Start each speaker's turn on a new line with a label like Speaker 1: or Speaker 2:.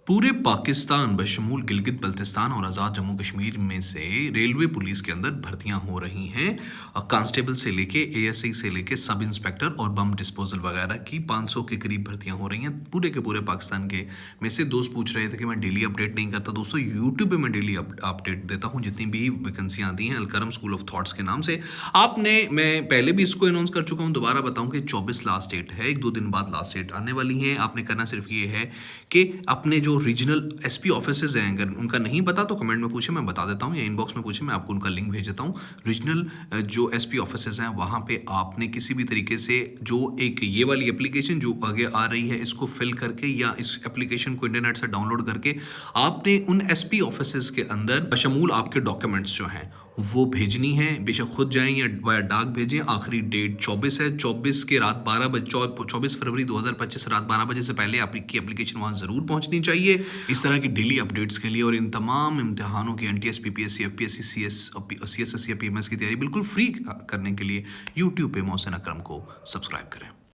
Speaker 1: पूरे पाकिस्तान बशमूल गिलगित बल्तिस्तान और आज़ाद जम्मू कश्मीर में से रेलवे पुलिस के अंदर भर्तियां हो रही हैं। कांस्टेबल से लेके एएसआई से लेके सब इंस्पेक्टर और बम डिस्पोजल वगैरह की 500 के करीब भर्तियां हो रही हैं पूरे के पूरे पाकिस्तान के। में से दोस्त पूछ रहे थे कि मैं डेली अपडेट नहीं करता। दोस्तों, यूट्यूब पे मैं डेली अपडेट देता हूँ जितनी भी वैकेंसियाँ आती हैं अलकरम स्कूल ऑफ थॉट्स के नाम से। मैं पहले भी इसको अनाउंस कर चुका हूँ, दोबारा बताऊँ कि 24 लास्ट डेट है, 1-2 दिन बाद लास्ट डेट आने वाली है। आपने करना सिर्फ ये है कि अपने जो रीजनल एसपी ऑफिसेज हैं, अगर उनका नहीं पता तो कमेंट में पूछे, मैं बता देता हूँ, या इनबॉक्स में पूछे, मैं आपको उनका लिंक भेज देता हूँ। रीजनल जो एसपी ऑफिसेज हैं वहाँ पे आपने किसी भी तरीके से जो एक ये वाली एप्लीकेशन जो आगे आ रही है इसको फिल करके या इस एप्लीकेशन को इंटरनेट से डाउनलोड करके आपने उन एसपी ऑफिसेज के अंदर बशमूल आपके डॉक्यूमेंट्स जो हैं वो भेजनी है। बेशक खुद जाएं या वाया डाक भेजें। आखिरी डेट 24 है। 24 के रात 12 बजे 24 फरवरी 2025 रात 12 बजे से पहले आपकी एप्लीकेशन वहाँ ज़रूर पहुँचनी चाहिए। इस तरह की डेली अपडेट्स के लिए और इन तमाम इम्तिहानों की एनटीएस, पीपीएससी, एफपीएससी, सीएसएस या पीएमएस की तैयारी बिल्कुल फ्री करने के लिए यूट्यूब पे मोहसिन अकरम को सब्सक्राइब करें।